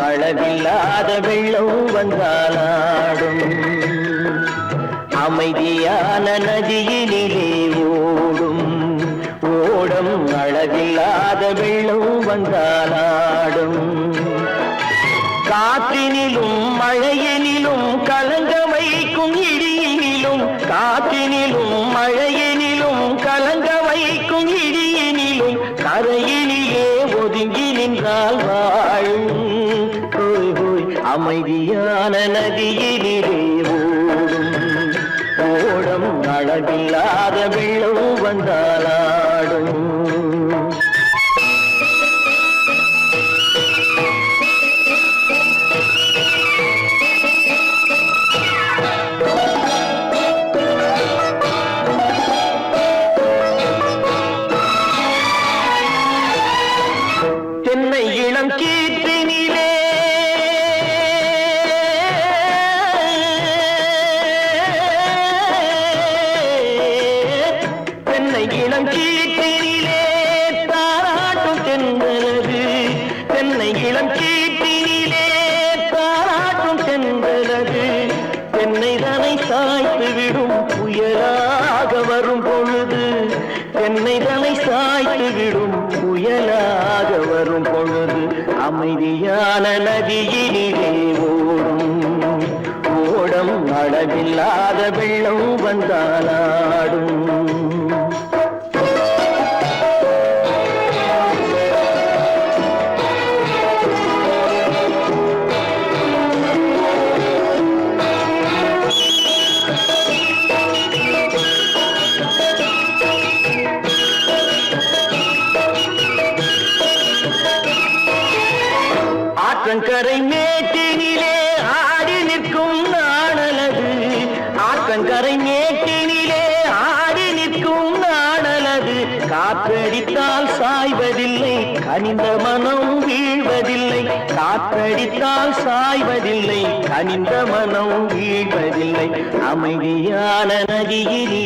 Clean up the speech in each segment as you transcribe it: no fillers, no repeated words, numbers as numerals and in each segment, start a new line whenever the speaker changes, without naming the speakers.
அளவில்லாத வெள்ளம் வந்தாலாடும் அமைதியான நதியினிலே ஓடும் ஓடம் அளவில்லாத வெள்ளம் வந்தாலாடும் காற்றினிலும் மழையினிலும் கலங்க வைக்கும் இடியினிலும் காற்றினிலும் மழையினிலும் கலங்க வைக்கும் இடியினிலும் கரையினிலே ஒதுங்கி நின்றால் வாழும் ஹோய் ஹோய் அமைதியான நதியினிலே ஓடும் ஓடம் அளவில்லாத வெள்ளம் வந்தாலாடும் தென்னை இளம் கீற்றினிலே தென்னை இளம் கீற்றினிலே தாராட்டும் தென்றலது தென்னை இளம் கீற்றினிலே தாராட்டும் தென்றலது தென்னை தனை சாய்த்து விடும் புயலாக வரும் பொழுது தென்னை தனை சாய்த்து விடும் புயலாக வரும் பொழுது அமைதியான நதியினிலே ஓடும் ஓடம் அளவில்லாத வெள்ளம் வந்தாலாடும் ஆற்றங்கரை மேட்டினிலே ஆடி நிற்கும் நாணலது ஆற்றங்கரை மேட்டினிலே ஆடி நிற்கும் நாணலது காற்றடித்தால் சாய்வதில்லை கனிந்த மனம் வீழ்வதில்லை காற்றடித்தால் சாய்வதில்லை கனிந்த மனம் வீழ்வதில்லை அமைதியான நதியிலே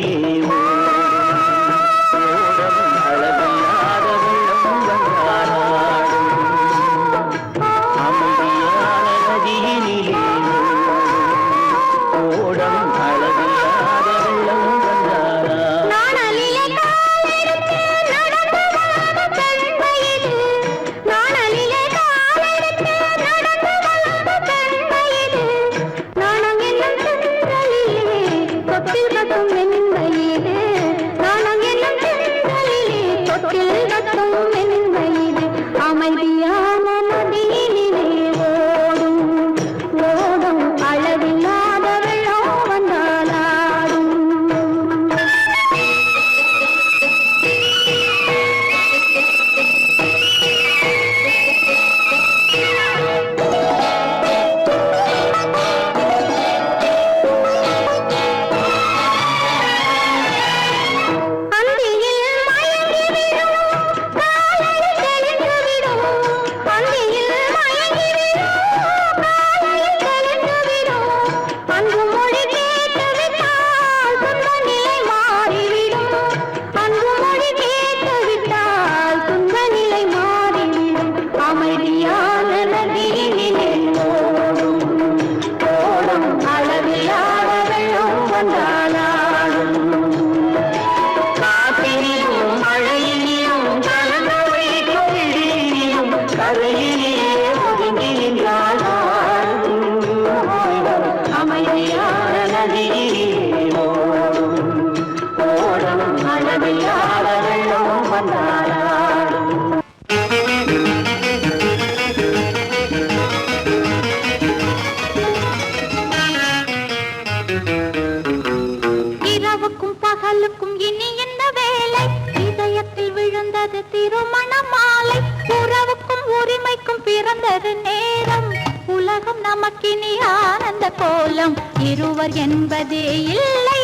நமக்கினி ஆனந்த கோலம் இருவர் என்பதே இல்லை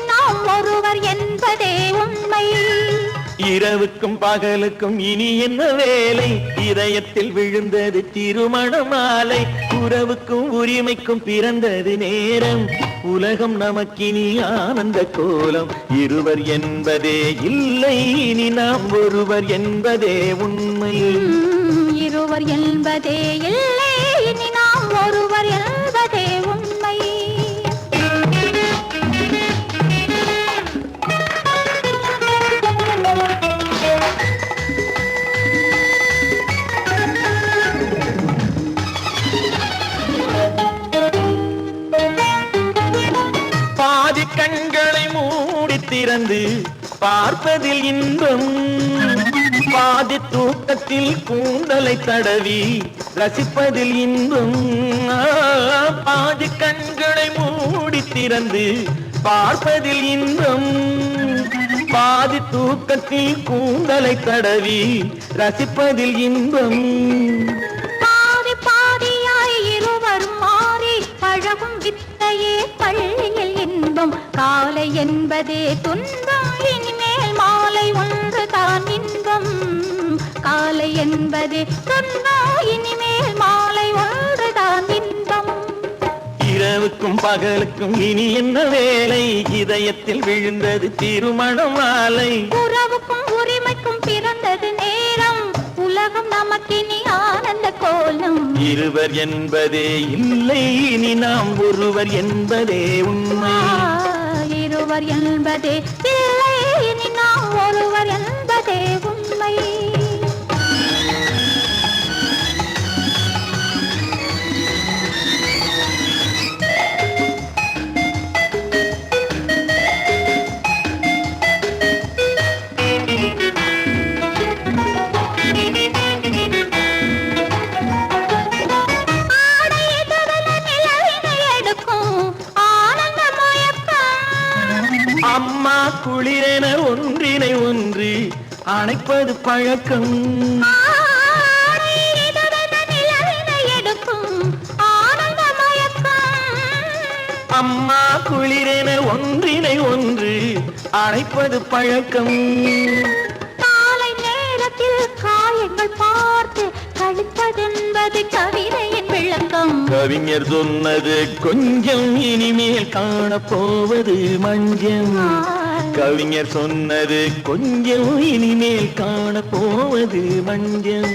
நாம் ஒருவர் என்பதே உண்மை
இரவுக்கும் பகலுக்கும் இனி என்ன வேலை இதயத்தில் விழுந்தது திருமண மாலை உறவுக்கும் உரிமைக்கும் பிறந்தது நேரம் உலகம் நமக்கினி ஆனந்த கோலம் இருவர் என்பதே இல்லை இனி நாம் ஒருவர் என்பதே உண்மை
இருவர் என்பதே இல்லை
திறந்து பார்ப்பதில் இன்பம் பாதி தூக்கத்தில் கூந்தலை தடவி ரசிப்பதில் இன்பம் பாதி கண்களை மூடி திறந்து பார்ப்பதில் இன்பம் பாதி தூக்கத்தில் கூந்தலை தடவி ரசிப்பதில் இன்பம்
பாதி பாதியாய் இருவரும் மாறி பழகும் வித்தையே பள்ளியில் இன்பம் காலை என்பதே துன்பம் இனிமேல் மாலை ஒன்றுதான் இன்பம் காலை என்பதே துன்பம் இனிமேல் மாலை ஒன்றுதான் இன்பம்
இரவுக்கும் பகலுக்கும் இனி என்ன வேலை இதயத்தில் விழுந்தது திருமண மாலை
உறவுக்கும் உரிமைக்கும் பிறந்தது நேரம் உலகம் நமக்கினி ஆனந்த கோலம்
இருவர் என்பதே இல்லை இனி நாம் ஒருவர் என்பதே உண்மை
இருவர் என்பதே இல்லை இனி நாம் ஒருவர் என்பதே உண்மை
அம்மா குளிரென ஒன்றினை ஒன்று அணைப்பது பழக்கம் அம்மா குளிரென ஒன்றினை ஒன்று அணைப்பது பழக்கம்
காலை நேரத்தில் காயங்கள் பார்த்து கழிப்பதென்பது கவிதையின் விளக்கம்
கவிஞர் சொன்னது கொஞ்சம் இனிமேல் காணப்போவது மஞ்சம் கவிஞர் சொன்னது கொஞ்சம் இனிமேல் காணப்போவது மஞ்சம்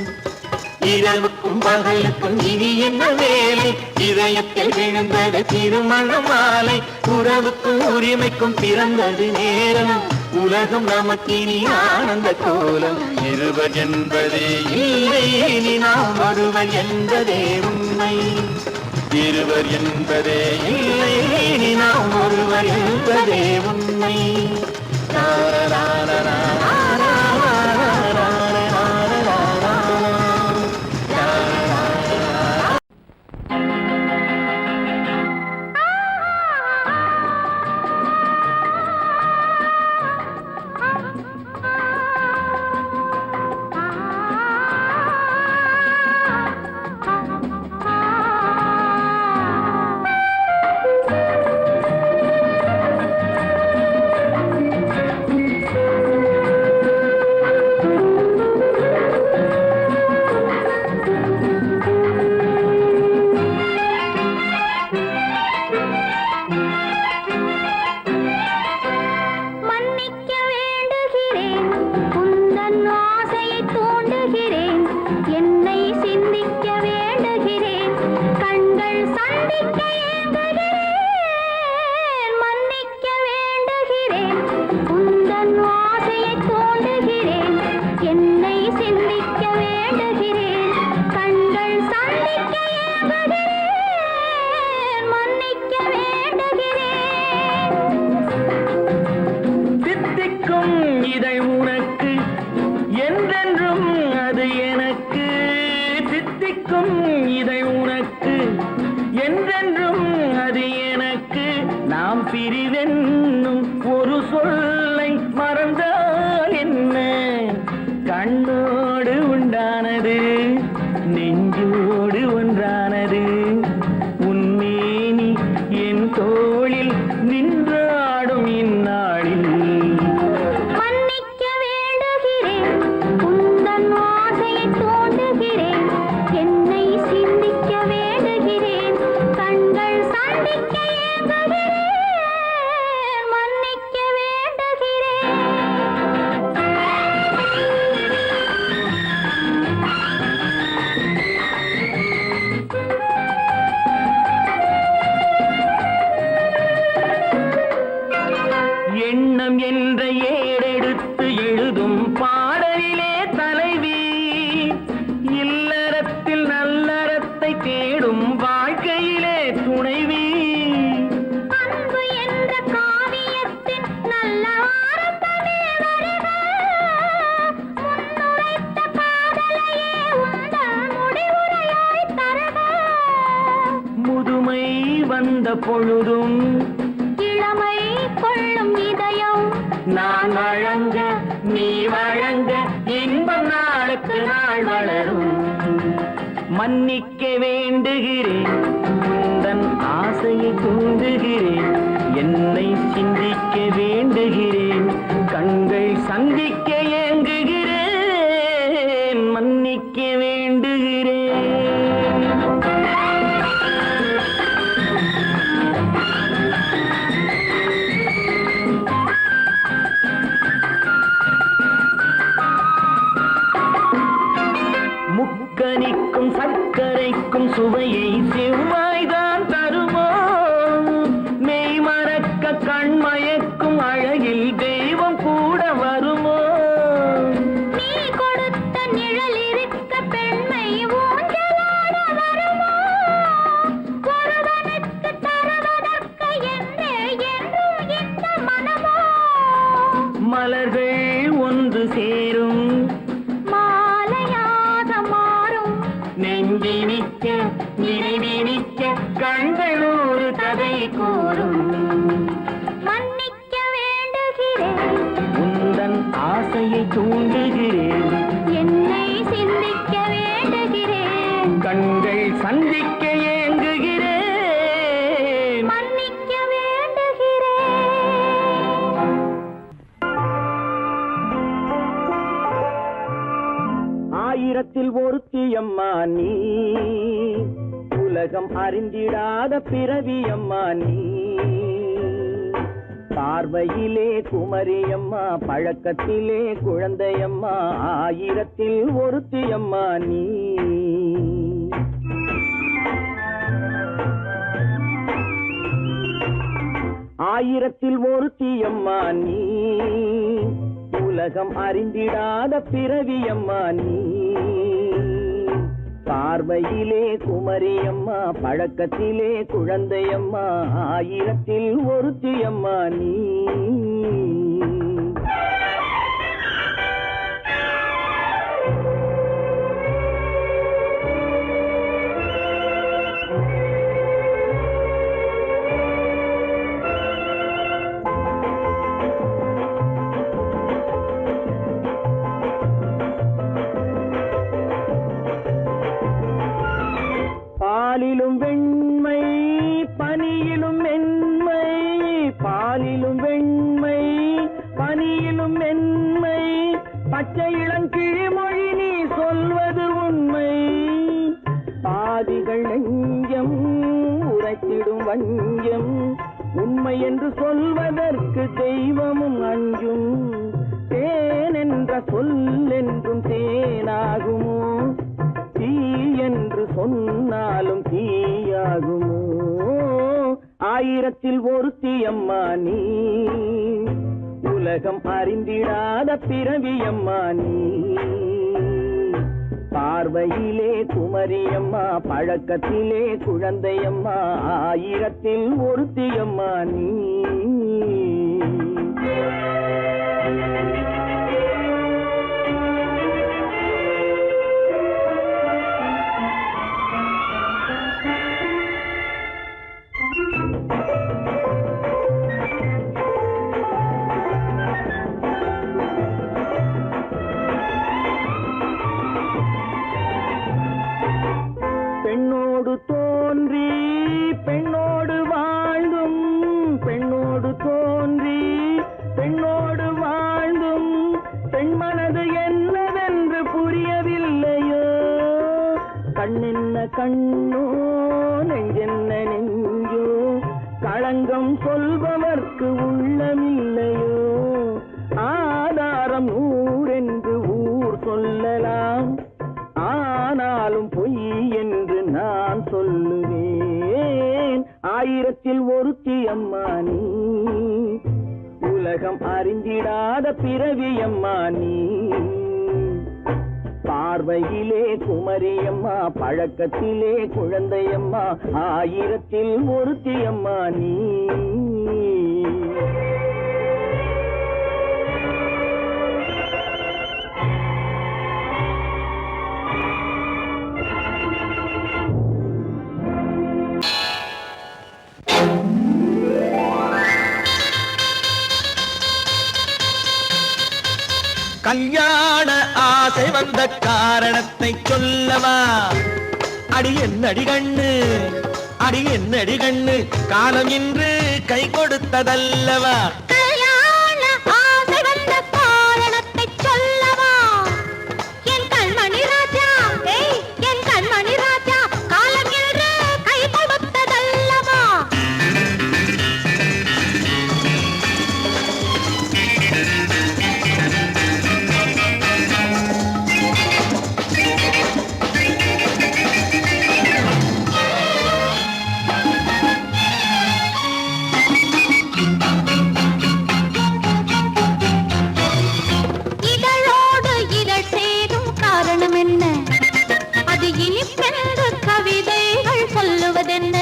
இரவுக்கும் பகலுக்கும் இனி என்ன வேலை இதயத்தில் விழுந்தது திருமண மாலை உறவுக்கும் உரிமைக்கும் பிறந்தது நேரம் உலகம் நமக்கினி ஆனந்த கோலம் இருவர் என்பதே இல்லை இனி நாம் ஒருவர் என்பதே உண்மை இருவர் என்பதே இல்லை இனி நாம் ஒருவர் என்பதே உண்மை இதை உனக்கு என்றென்றும் அது வந்த பொழுதும்
இளமை கொள்ளும் இதயம்
நான் வழங்க நீ வழங்க இன்பம் நாளுக்கு நாள் வளரும். மன்னிக்க வேண்டுகிறேன், உந்தன் ஆசையை தூண்டுகிறேன், என்னை சிந்திக்க வேண்டுகிறேன், கண்கள் சந்திக்க ஏங்குகிறேன், மன்னிக்க வேண்டுகிறேன். முக்கனிக்கும் சர்க்கரைக்கும் சுவையை செவ்வாய்தான் தருமோ, மெய் மறக்க கண்மயக்கும் அழகில் தெய்வம் கூட வருமோ.
நீ கொடுத்த நிழல் இருக்க பெண்மை ஊஞ்சலாட வருமோ, ஒருவனுக்கு தருவதற்கு என்றே என்றும் இந்த மனமோ.
மலர்கள் ஒன்று சேரும்
மாலையாக மாறும்
நெஞ்சினிக்க நினைவினிக்க கண்கள் ஒரு கதை கூறும்.
மன்னிக்க வேண்டுகிறேன்,
உந்தன் ஆசையை தூண்டுகிறேன்,
என்னை சிந்திக்க வேண்டுகிறேன்,
கண்கள் சந்திக்க ஏங்குகிறேன்,
மன்னிக்க வேண்டுகிறேன்.
ஆயிரத்தில் ஒருத்தி அம்மா நீ, உலகம் அறிந்திடாத பிறவி அம்மா நீ. பார்வையிலே குமரியம்மா, பழக்கத்திலே குழந்தையம்மா, ஆயிரத்தில் ஒருத்தி அம்மா நீ. ஆயிரத்தில் ஒருத்தி அம்மா நீ, உலகம் அறிந்திடாத பிறவி அம்மா நீ. பார்வையிலே குமரியம்மா, பழக்கத்திலே குழந்தையம்மா, ஆயிரத்தில் ஒருத்தி அம்மா நீ. பாலிலும் வெண்மை பனியிலும் மென்மை, பாலிலும் வெண்மை பனியிலும் மென்மை, பச்சை இளங்கிழிமொழி நீ சொல்வது உண்மை. பாதிகள் நெஞ்சம் உரைத்திடும் வஞ்சம், உண்மை என்று சொல்வதற்கு தெய்வமும் அஞ்சும். தேன் என்ற சொல் என்றும் தேனாகுமோ, தீ என்று சொன்னாலும் தீயாகுமோ. ஆயிரத்தில் ஒருத்தி அம்மா நீ, உலகம் அறிந்திடாத பிறவி அம்மா நீ. பார்வையிலே குமரியம்மா, பழக்கத்திலே குழந்தையம்மா, ஆயிரத்தில் ஒருத்தி அம்மா நீ. பெண்ணோடு தோன்றி பெண்ணோடு வாழ்ந்தும், பெண்ணோடு தோன்றி பெண்ணோடு வாழ்ந்தும், பெண்மனது என்னவென்று புரியவில்லையோ. கண்ணென்ன கண்ணோ, நெஞ்சென்ன நெஞ்சோ, களங்கம் சொல்பவர்க்கு உள்ளமில்லையோ. ஆதாரம் நூறென்று ஊர் சொல்லலாம், ஆனாலும் பொய் என்று நான் சொல்லுவேன். ஆயிரத்தில் ஒருத்தி அம்மா நீ, உலகம் அறிந்திடாத பிறவி அம்மா நீ. பார்வையிலே குமரியம்மா, பழக்கத்திலே குழந்தையம்மா, ஆயிரத்தில் ஒருத்தி அம்மா நீ. கல்யாண ஆசை வந்த காரணத்தை சொல்லவா? அடி என்னடி கண்ணு, அடி என்னடி கண்ணு, காலம் இன்று கை கொடுத்ததல்லவா?
கல்யாண ஆசை வந்த காரணத்தை சொல்லவா? என் கண்மணி ராஜா, என் கண்மணி ராஜா, காலம் என்று கை கொடுத்ததல்லவா? இதழோடு இதழ் சேரும் காரணம் என்ன? அது இனிப்பென்று கவிதைகள் சொல்லுவதென்ன?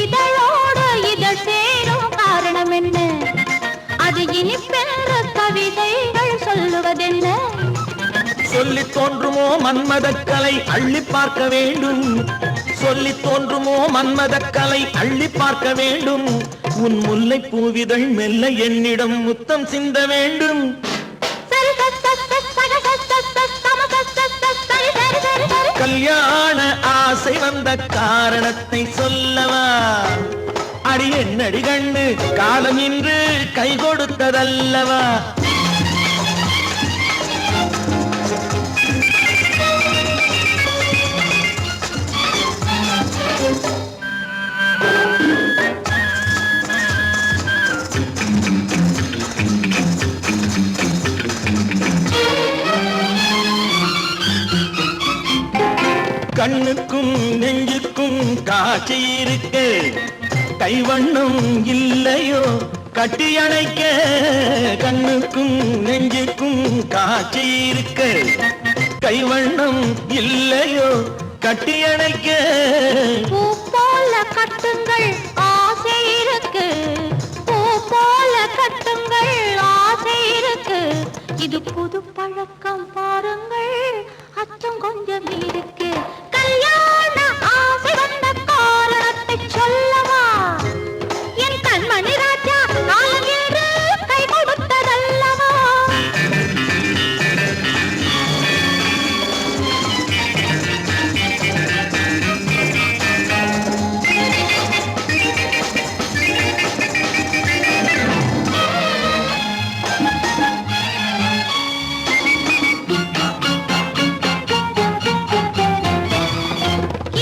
இதழோடு இதழ் சேரும் காரணம் என்ன? அது இனிப்பென்று கவிதைகள் சொல்லுவதென்ன?
சொல்லி தோன்றுமோ மன்மதக்கலை அள்ளி பார்க்க வேண்டும், சொல்லி தோன்றுமோ மன்மதக்கலை அள்ளி பார்க்க வேண்டும். உன் முல்லை பூவிதழ் மெல்ல என்னிடம் முத்தம் சிந்த வேண்டும். கல்யாண ஆசை வந்த காரணத்தை சொல்லவா? அடி என்னடி கண்ணு, காலம் இன்று கை கொடுத்ததல்லவா? கண்ணுக்கும் நெஞ்சுக்கும் காட்சி இருக்கு, கைவண்ணம் இல்லையோ கட்டி அணைக்க? கண்ணுக்கும் நெஞ்சுக்கும் காட்சி இருக்கு, கைவண்ணம் இல்லையோ கட்டி அணைக்க?
பூ போல கட்டுங்கள் ஆசை இருக்கு, பூ போல கட்டுங்கள் ஆசை இருக்கு. இது புது பழக்கம் பாருங்கள், அச்சம் கொஞ்சம் இருக்கு. கல்யாண ஆசை வந்த காரணத்தை சொல்லவா? என் கண்மணி ராஜா, காலம் என்று கை கொடுத்ததல்லவா?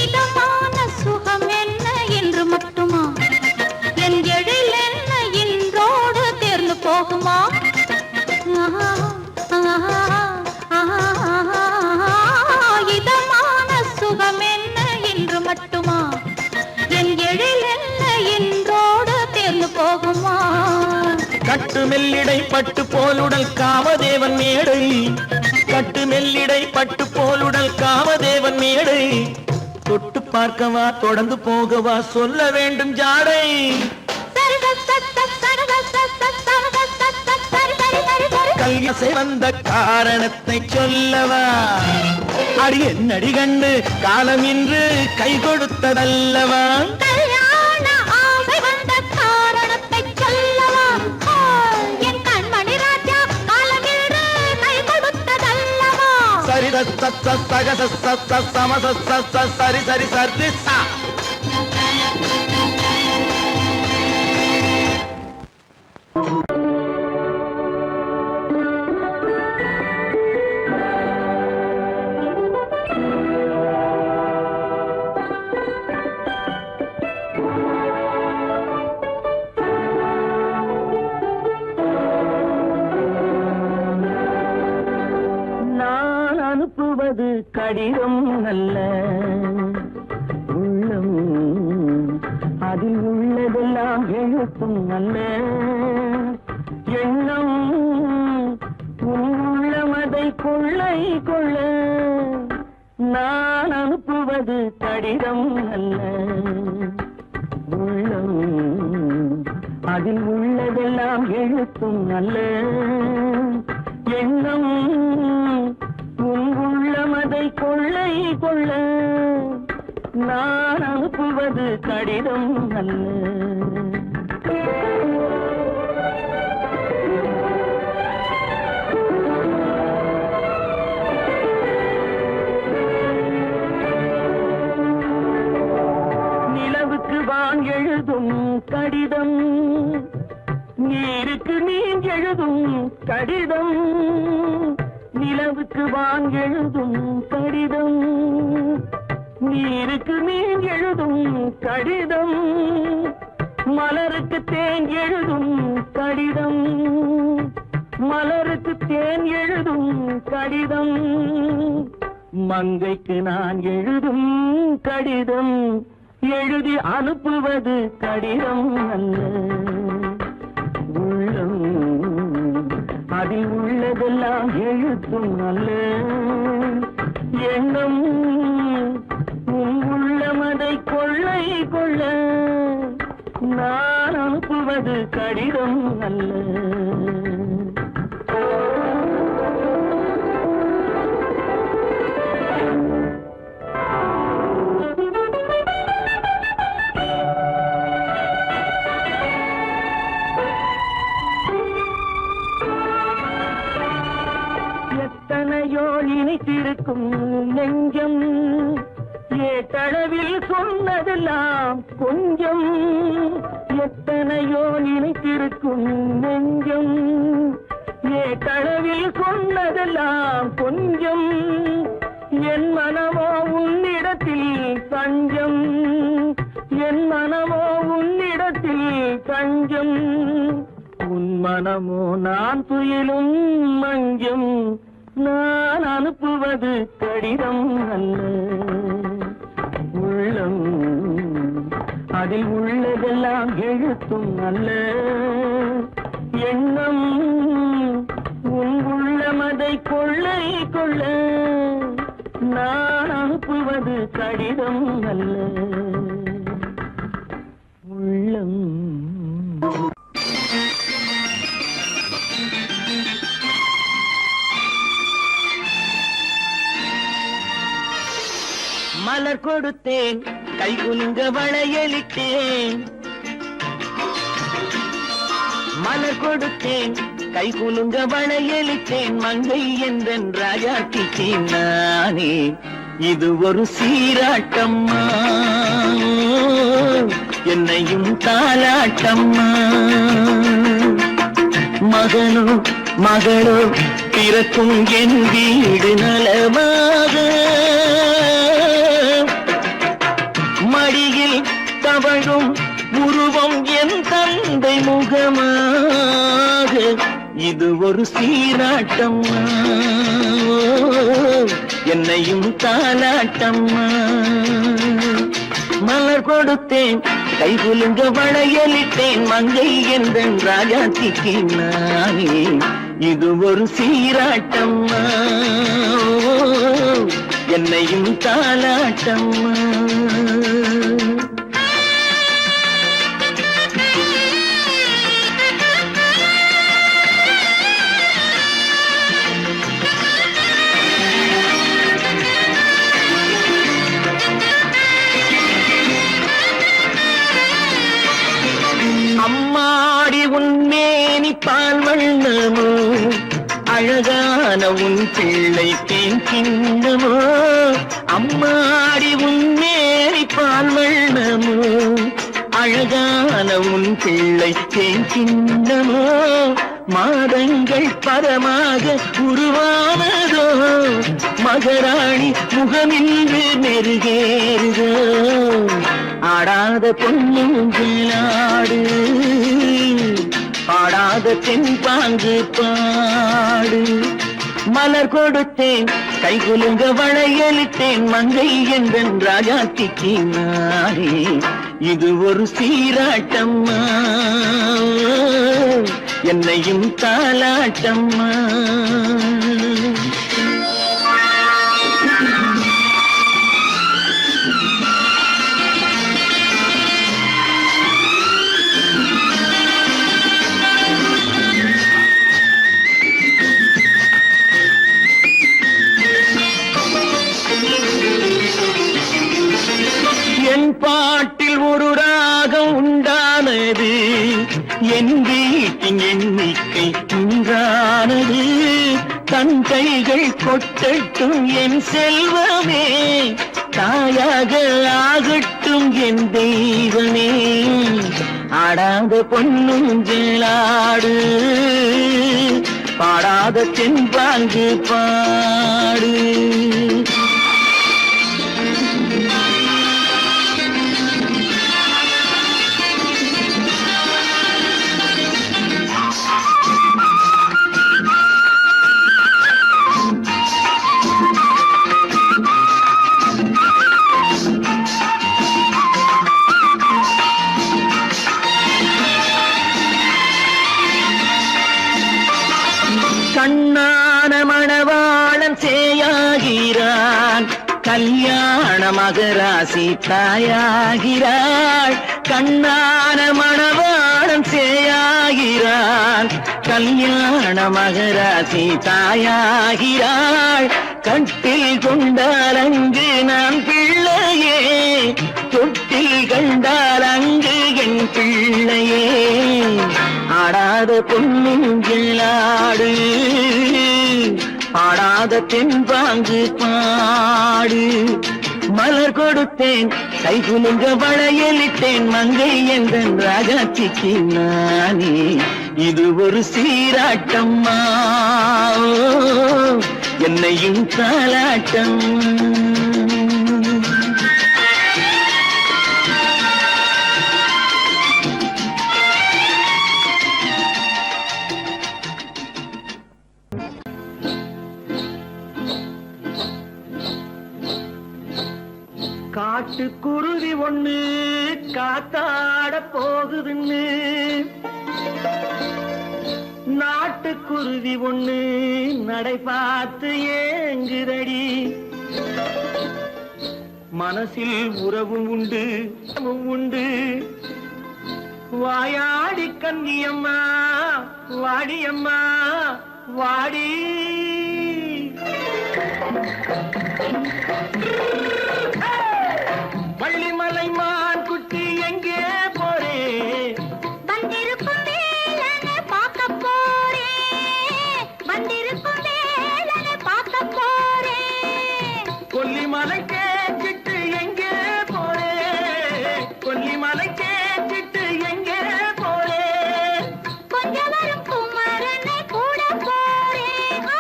இதமான சுகம் என்ன என்று மட்டுமா? என் எழில் என்ன இன்றோடு தேர்ந்து போகுமா? இதமான சுகம் என்ன என்று மட்டுமா? என் எழில் என்ன இன்றோடு தேர்ந்து போகுமா?
கட்டு மெல்லிடை பட்டு போலுடல் காமதேவன் மேடை, கட்டு மெல்லிடை பட்டு போலுடல் காமதேவன் மேடை. தொட்டு பார்க்கவா தொடர்ந்து போகவா சொல்ல வேண்டும் ஜாடை? கல்யாசை வந்த காரணத்தை சொல்லவா? அடி என்னடி கண்டு, காலம் இன்று கை கொடுத்ததல்லவா?
கல்யாண ஆசை வந்த காரணத்தை சொல்லவா? என் கண்மணி ராஜா, காலம் என்று கை கொடுத்ததல்லவா?
சரி சக சம சரி சரி சரி சா. நான் அனுப்புவது கடிதம் அல்ல, உள்ளம் அதில் உள்ளதெல்லாம் எழுத்தும் அல்ல. எண்ணம் உன் உள்ளமதை கொள்ளை கொள்ள. நான் அனுப்புவது கடிதம் அல்ல, உள்ளம் அதில் உள்ளதெல்லாம் எழுத்தும் அல்ல. எண்ணம் உன் உள்ளமதை கொள்ளை கொள்ள. நான் அனுப்புவது கடிதம் அல்ல. நிலவுக்கு வான் எழுதும் கடிதம், நீருக்கு நீர் எழுதும் கடிதம். நிலவுக்கு வான் எழுதும் கடிதம், நீருக்கு நீர் எழுதும் கடிதம். மலருக்கு தேன் எழுதும் கடிதம், மலருக்கு தேன் எழுதும் கடிதம். மங்கைக்கு நான் எழுதும் கடிதம், எழுதி அனுப்புவது கடிதம் அல்ல. உள்ளம் அதில் உள்ளதெல்லாம் எழுத்தும் அல்ல. எண்ணம் உன் உள்ளமதை கொள்ளை கொள்ள, நான் அனுப்புவது கடிதம் அல்ல. எத்தனையோ இனித்திருக்கும் நெஞ்சம், ஏட்டளவில் சொன்னதெல்லாம் கொஞ்சம். எத்தனையோ இனித்திருக்கும் நெஞ்சம், ஏட்டளவில் சொன்னதெல்லாம் கொஞ்சம். என் மனமோ உன்னிடத்தில் தஞ்சம், என் மனமோ உன்னிடத்தில் தஞ்சம். உன் மனமோ நான் துயிலும் மஞ்சம், நான் அனுப்புவது கடிதம் அல்ல. உள்ளம் அதில் உள்ளதெல்லாம் எழுத்தும் அல்ல. எண்ணம் உன் உள்ளமதை கொள்ளை கொள்ள, நான் அனுப்புவது கடிதம் அல்ல. உள்ளம் மலர் கொடுத்தேன், கை குலுங்க வளையலிட்டேன். மலர் கொடுத்தேன், கை குலுங்க வளையலிட்டேன். மங்கை என்றன் ராஜாத்திக்கு நானே, இது ஒரு சீராட்டம்மா, என்னையும் தாலாட்டம்மா. மகனோ மகளோ பிறக்கும் என் வீடு நலமாக, மடியில் தவழும் உருவம் என் தந்தை முகமாக. இது ஒரு சீராட்டம்மா, என்னையும் தாலாட்டம்மா. மலர் கொடுத்தேன், கை குலுங்க வளையலிட்டேன். மங்கை என்றன் ராஜாத்திக்கு நானே, இது ஒரு சீராட்டம்மா, என்னையும் தாலாட்டம்மா. அம்மாடி உன்மேனி பால் வண்ணமோ, அழகான உன் பிள்ளை தேன் கிண்ணமோ. அம்மாடி உன்மேனி பால் வண்ணமோ, அழகான உன் பிள்ளை தேன் கிண்ணமோ. மாதங்கள் பரமாக உருவானதோ, மகராணி முகமின்று நெருகேறுதோ. ஆடாத பொன்னுங்களாடு, பாடாத தென்பாங்கு பாடு. மலர் கொடுத்தேன், கை குலுங்க வளையலிட்டேன். மங்கை என்றன் ராஜாத்திக்கு நானே, இது ஒரு சீராட்டம்மா, என்னையும் தாலாட்டம்மா. என் பாட்டில் ஒரு ராகம் உண்டானது, உன் கைகள் கொட்டட்டும் என் செல்வமே, தாயாக ஆகட்டும் என் தெய்வமே. ஆடாத பொன்னுஞ்சலாடு, பாடாத தென்பாங்கு பாடு. கண்ணான மணவாளன் சேயாகிறான், கல்யாண மகராசி தாயாகிறாள். கண்ணான மணவாளன் சேயாகிறான், கல்யாண மகராசி தாயாகிறாள். கட்டில் கொண்டால் அங்கு நான் பிள்ளையே, தொட்டில் கண்டால் அங்கு என் பிள்ளையே. ஆடாத பொன்னுஞ்சலாடு, பாடாத தென்பாங்கு பாடு. மலர் கொடுத்தேன் கைகுலுங்க வளையலிட்டேன், மங்கை எந்தன் ராஜாச்சிக்கு நானே. இது ஒரு சீராட்டம்மா, என்னையும் தாலாட்டம். காட்டுக்குருவி ஒண்ணு காத்தாட போகுதுன்னு, நாட்டுக்குருவி ஒண்ணு நடை பார்த்து ஏங்குதடி. மனசில் உறவும் உண்டு உண்டு, வாயாடி கன்னியம்மா வாடியம்மா வாடி. வள்ளிமலை மான் குட்டி எங்கே போறே,
வந்திருக்கும் வேலனை பார்க்க போறேன், வந்திருக்கும் வேலனை பார்க்க போறேன்.
கொல்லிமலை கேட்டுட்டு எங்கே போறே, கொல்லிமலை கேட்டுட்டு எங்கே போறே.
கொஞ்சம் வரும் குமரனை கூட போறேன்,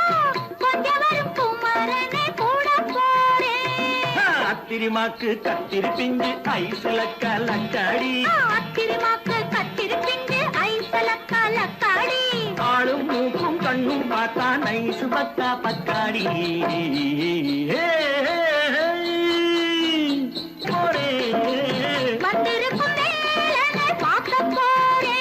கொஞ்சம் வரும் குமரனை கூட போறேன்.
அத்திரிமாக்கு கத்திரி பிஞ்சு ஐசுல கலக்காடி,
அத்திரிமாக்கு கத்திரி பிஞ்சு ஐசுல கலக்காடி.
ஆளும் மூக்கும் கண்ணும் பார்த்தா நைசு பக்கா பக்காடி. போரே
வந்திருக்கும் வேலனை பார்க்க போறேன்.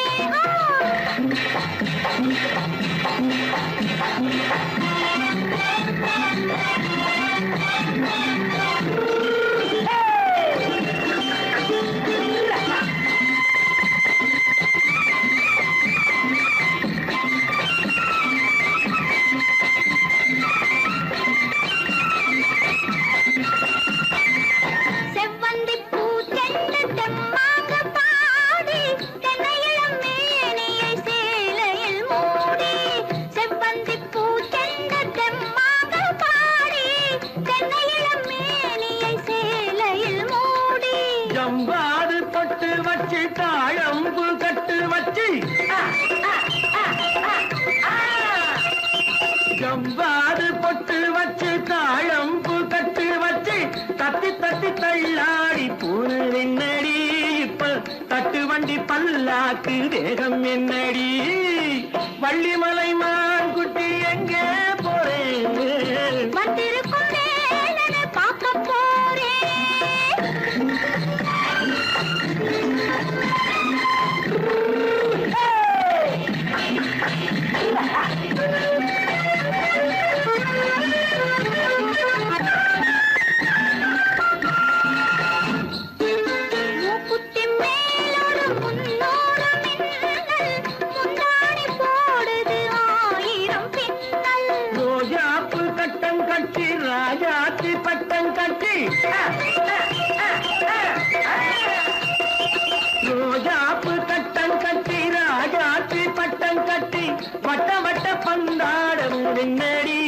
செவ்வந்தி பூ தென்று தெம்மாக பாடி, தென்னையிளம் மேனியை சேலையில் மூடி. செவ்வந்தி பூ தென்று தெம்மாக பாடி, தென்னையிளம் மேனியை சேலையில் மூடி.
ஜம்பாது பட்டு வச்சு தாழம்பு கட்டு வச்சு, ஜம்பாது பொட்டு வச்சு தாழம்பு கட்டு வச்சு, தட்டி தட்டி தள்ளாடி பூனு என்னடி. இப்ப தட்டு வண்டி பல்லாக்கு வேகம் என்னடி. வள்ளிமலை மான் குட்டி எங்கே போறேன்,
வந்திருக்கும் வேலனை பார்க்க போறேன். மூக்குத்தி மேலோடு முன்னோடு மின்னல், முந்தாணி போடுது ஆயிரம் பின்னல்.
ரோஜாப்பு கட்டம் கட்டி ராஜாத்தி பட்டம் கட்டி, ரோஜாப்பு கட்டம் கட்டி ராஜாத்தி பட்டம் கட்டி, வட்ட வட்ட பந்தாடம் என்னடி.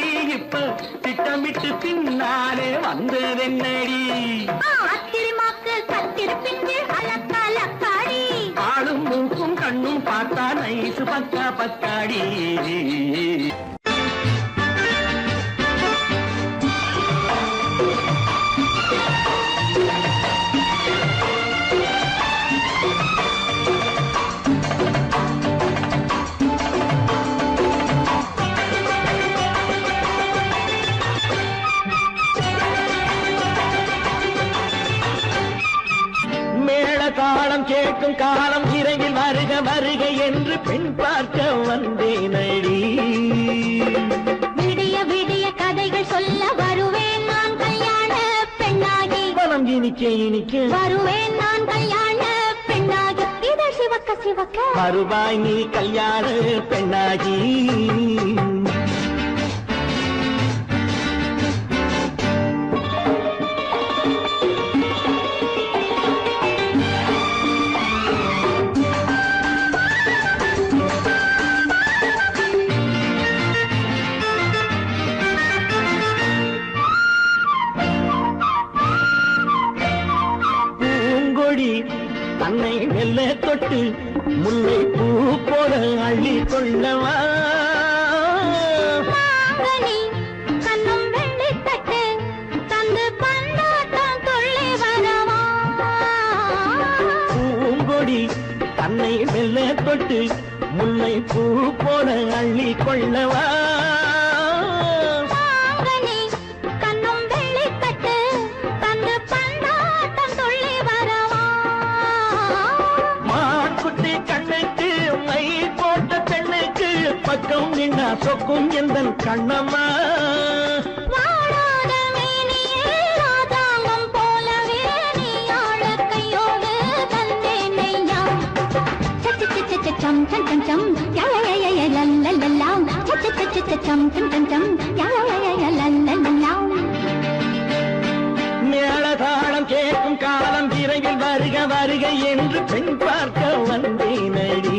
பின்னாலே வந்ததென்னடி
அத்திரிமாக்கு கத்திருப்பிஞ்சு அலக்காடி
ஆளும் மூக்கும் கண்ணும் பார்த்தா நைசு பக்கா பக்காடி தாளம் கேட்கும் காலம் விரைவில் வருக வருக என்று பெண் பார்க்க வந்தேனடி
விடிய விடிய கதைகள் சொல்ல வருவேன் நான் கல்யாண பெண்ணாகி
மனம் இனிக்க இனிக்க
வருவேன் நான் கல்யாண பெண்ணாகி இதழ் சிவக்க சிவக்க
வருவாய் நீ கல்யாண பெண்ணாகி தன்னை மெல்ல தொட்டு முல்லை பூ போல அள்ளி கொள்ளவா
கண்ணும் வெள்ளி தட்டு தந்து பந்தாட்டம் துள்ளி வரவா
பூங்கொடி தன்னை மெல்ல தொட்டு முல்லை பூ போல அள்ளி கொள்ளவா பக்கம் நின்னா சொக்கும் எந்தன் கண்ணம்மா
வாழாத மேனியே ராதாங்கம் போலவே நீ ஆழ கையோடு தந்தேனையா சச்ச சச்ச சம் சம் சம் சம் யா யா யா யா லல்லல்லா சச்ச சச்ச சம் சம் சம் சம் யா யா யா யா லல்லல்லா
மேளதாளம் கேட்கும் காலம் விரைவில் வருக வருக என்று பெண் பார்க்க வந்தேனடி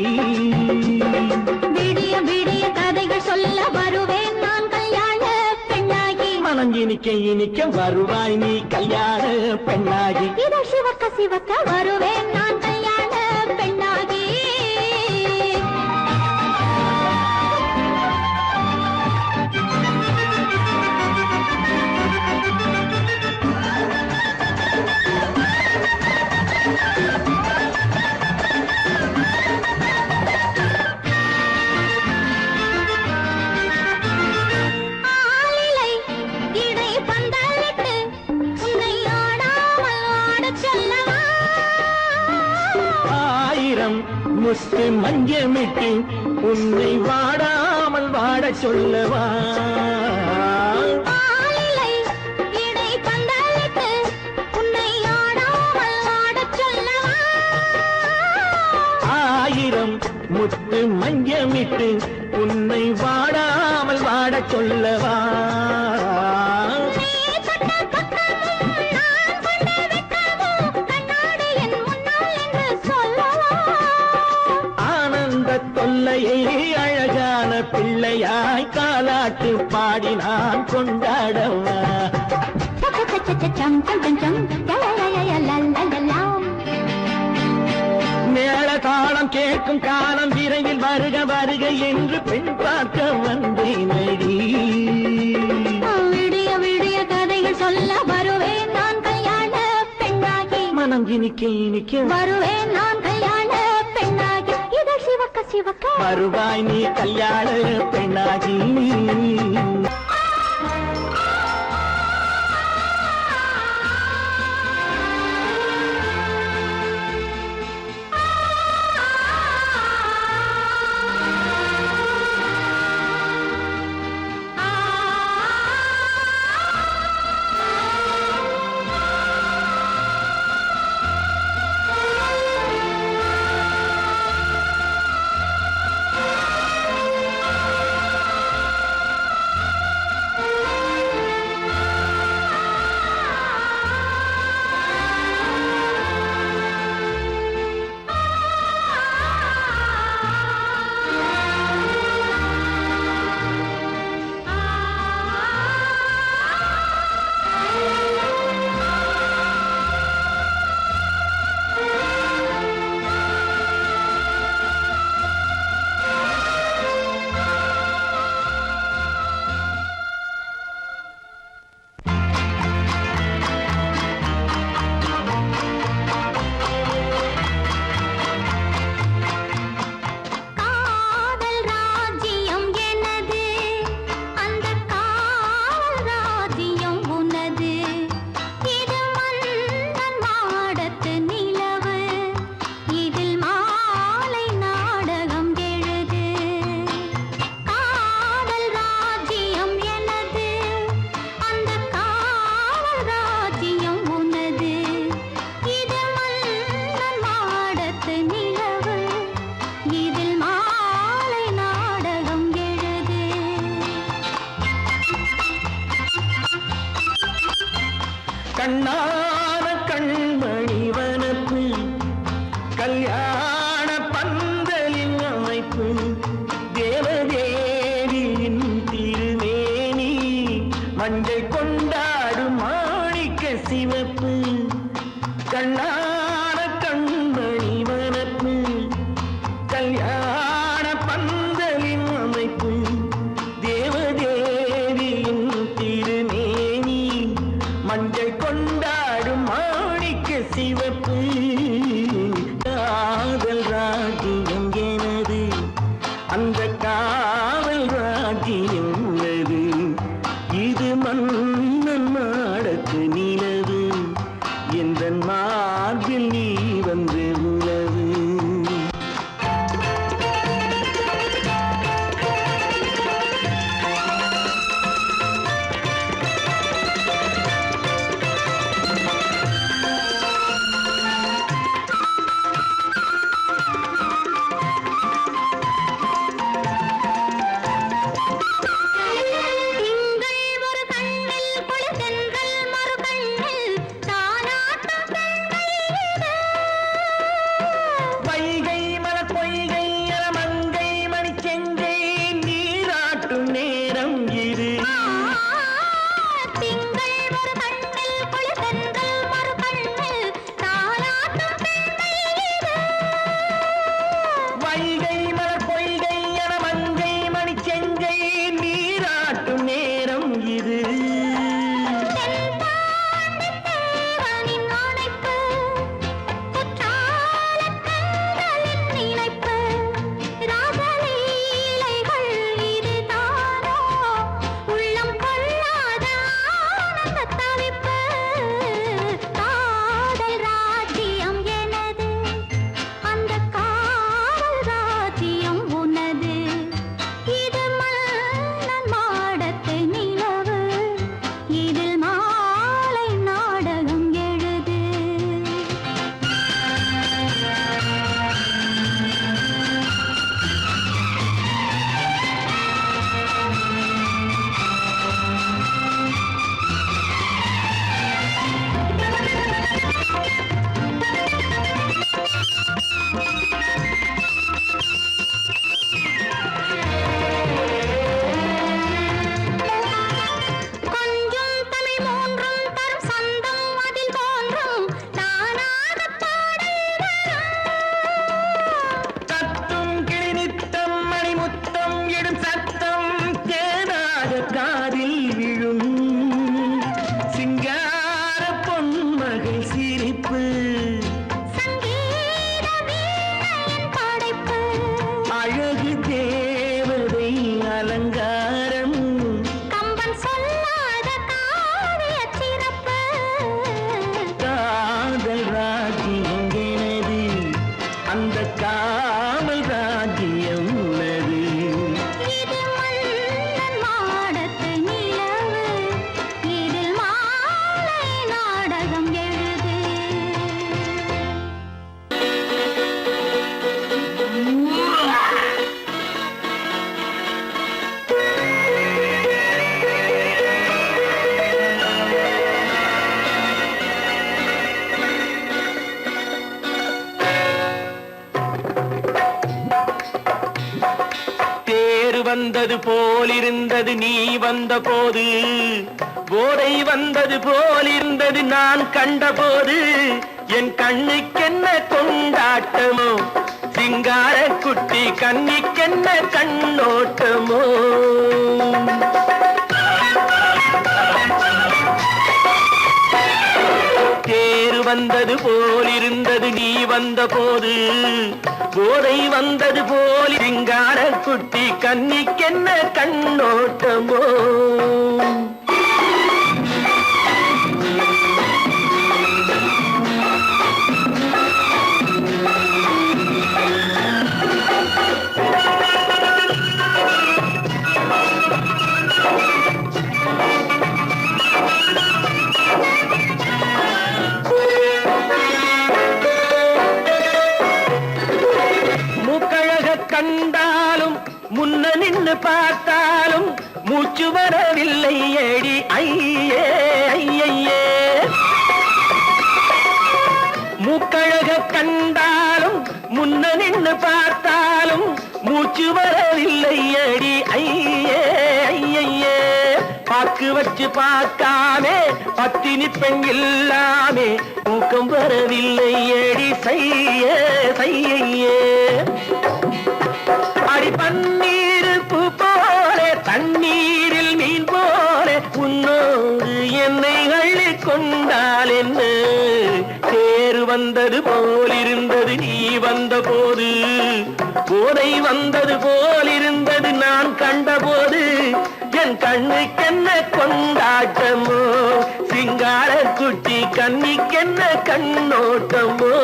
விடிய விடிய கதைகள் சொல்ல வருவேன் நான் கல்யாண பெண்ணாகி
மனம் இனிக்க இனிக்க வருவாய் நீ கல்யாண பெண்ணாகி
இதழ் சிவக்க சிவக்க வருவேன் நான் கல்யாண பெண்ணாகி
முத்து மஞ்சமிட்டு உன்னை வாடாமல் வாட சொல்லவா ஆயிரம் முத்து மஞ்சமிட்டு உன்னை வாடாமல் வாட சொல்லவா தொல்லையை அழகான பிள்ளையாய் காலாட்டு பாடி நான் கொண்டாடவா மேள தாளம் கேட்கும் காலம் விரைவில் வருக வருக என்று பெண் பார்க்க வந்தேனடி
விடிய விடிய கதைகள் சொல்ல வருவேன் நான் கல்யாண பெண்ணாகி
மனம் இனிக்க இனிக்க
வருவேன் நான் கல்யாண பெண்ணாகி இதழ் சிவக்க சிவக்க
வருவாய் நீ கல்யாண பெண்ணாகி கண்ணான கண்மணி வனப்பு கல்யாண பந்தலின் அமைப்பு தேவதேவியின் திருமேனி மஞ்சள் கொண்டாடும் மாணிக்க சிவப்பு கண்ணான கண்மணி வனப்பு கல்யாண பந்தலின் அமைப்பு தேவதேவியின் திருமேனி மஞ்சள் கொண்டாடும் மாணிக்க சிவப்பு காதல் ராஜ்யம் எனது அந்த காவல் ராஜ்யம் உள்ளது இது மன்னன் மாடத்து நிலவு எந்த மார்பில் நீ வந்து உலவு காதில் விழும் சிங்கார பொன்மகள் சிரிப்பு அழகு தேவதை அலங்காரம் கம்பன் சொல்லாத காவிய சிறப்பு காதல் ராஜ்யம் எனது அந்த காவல் ராஜ்யம் உள்ளது வந்தது போலிருந்தது நீ வந்த போது போதை வந்தது போலிருந்தது நான் கண்டபோது என் கண்ணுக்கென்ன கொண்டாட்டமோ சிங்கார குட்டி கண்ணிக்கென்ன கண்ணோட்டமோ தேர் வந்தது போலிருந்தது நீ வந்த போது போதை வந்தது போல் சிங்கார குட்டி கண்ணிக்கென்ன கண்ணோட்டமோ கண்டாலும் முன்ன நின்று பார்த்தாலும் மூச்சு வரவில்லை ஏடி ஐயே ஐயே கண்ணு பார்த்தாலும் மூச்சு வரவில்லை அடி ஐயே ஐயே பாக்கு வச்சு பார்க்காமே பத்தினி பெண் இல்லாமே தூக்கம் வரவில்லை அடி செய்ய செய்யே அடி பன்னீர் பூ போல தண்ணீரில் மீன் போல உன்னோடு என்னை அள்ளி கொண்டால் என்ன தேர் வந்தது போலிருந்தது நீ வந்த போது போதை வந்தது போலிருந்தது நான் கண்டபோது என் கண்ணுக்கென்ன கொண்டாட்டமோ சிங்கார குட்டி கண்ணிக்கென்ன கண்ணோட்டமோ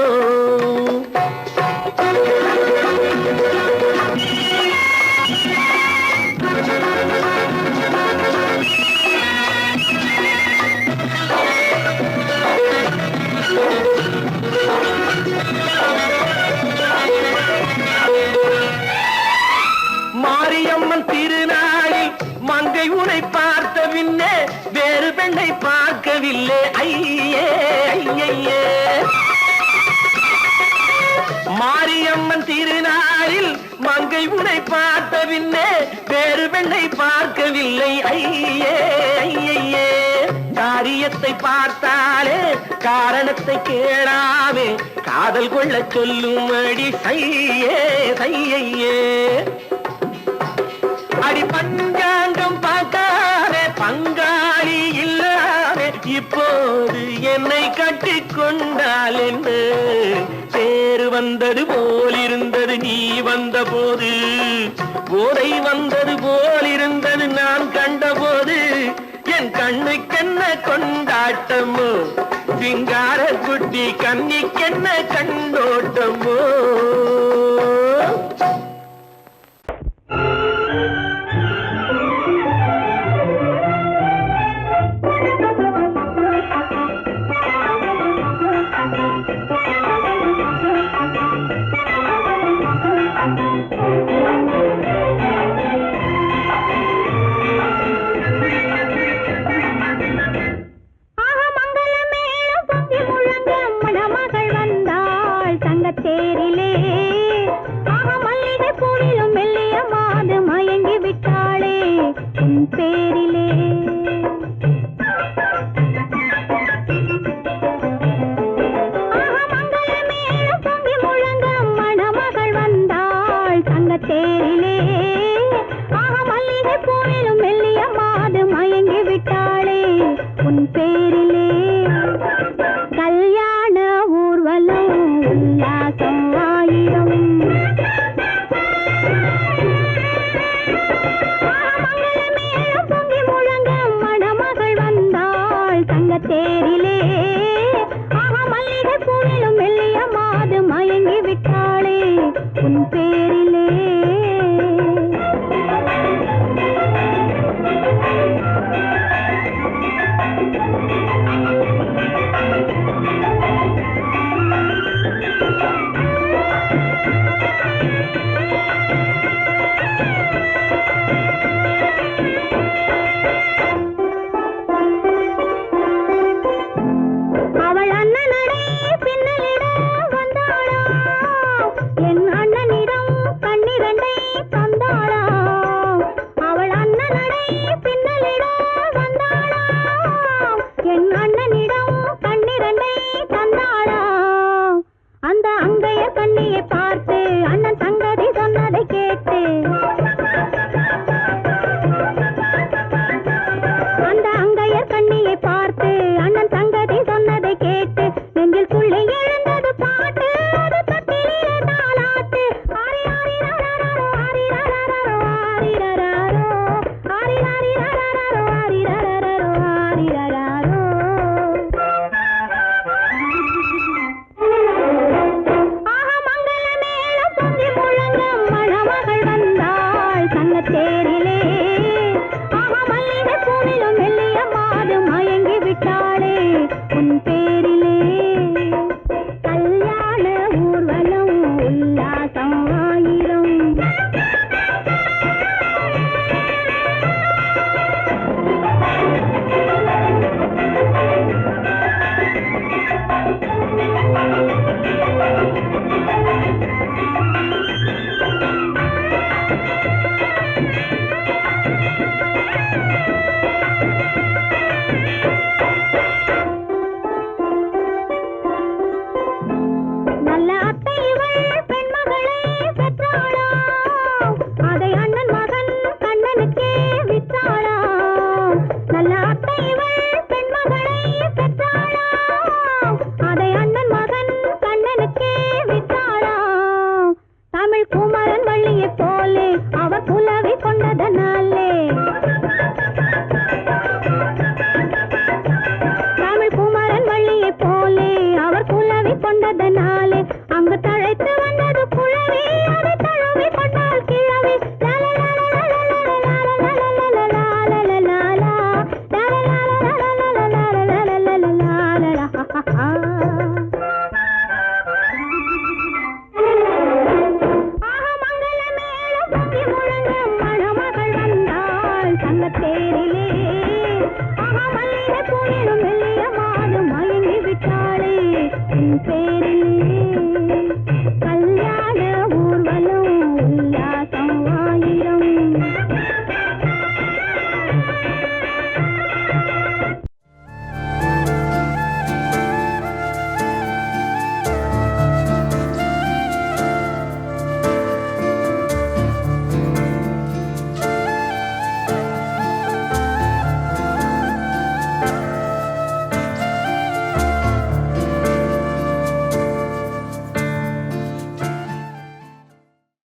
மாரியம்மன் திருநாளில் மங்கை உனை பார்த்த பின்னே வேறு பெண்ணை பார்க்கவில்லை ஐயே ஐயே மாரியம்மன் திருநாளில் மங்கை உனை பார்த்த பின்னே வேறு பெண்ணை பார்க்கவில்லை ஐயே ஐயே காரியத்தை பார்த்தாலே காரணத்தை கேளாமே காதல் கொள்ள சொல்லும்படி செய்யே செய்யே அடி பஞ்சாங்கம் பார்க்காதே பங்காளி இல்லாமே இப்போது என்னை கட்டிக் கொண்டால் என்ன தேர் வந்தது போலிருந்தது நீ வந்த போது போதை வந்தது போலிருந்தது நான் கண்டபோது என் கண்ணுக்கென்ன கொண்டாட்டமோ சிங்கார குட்டி கண்ணிக்கென்ன கண்ணோட்டமோ
பேர்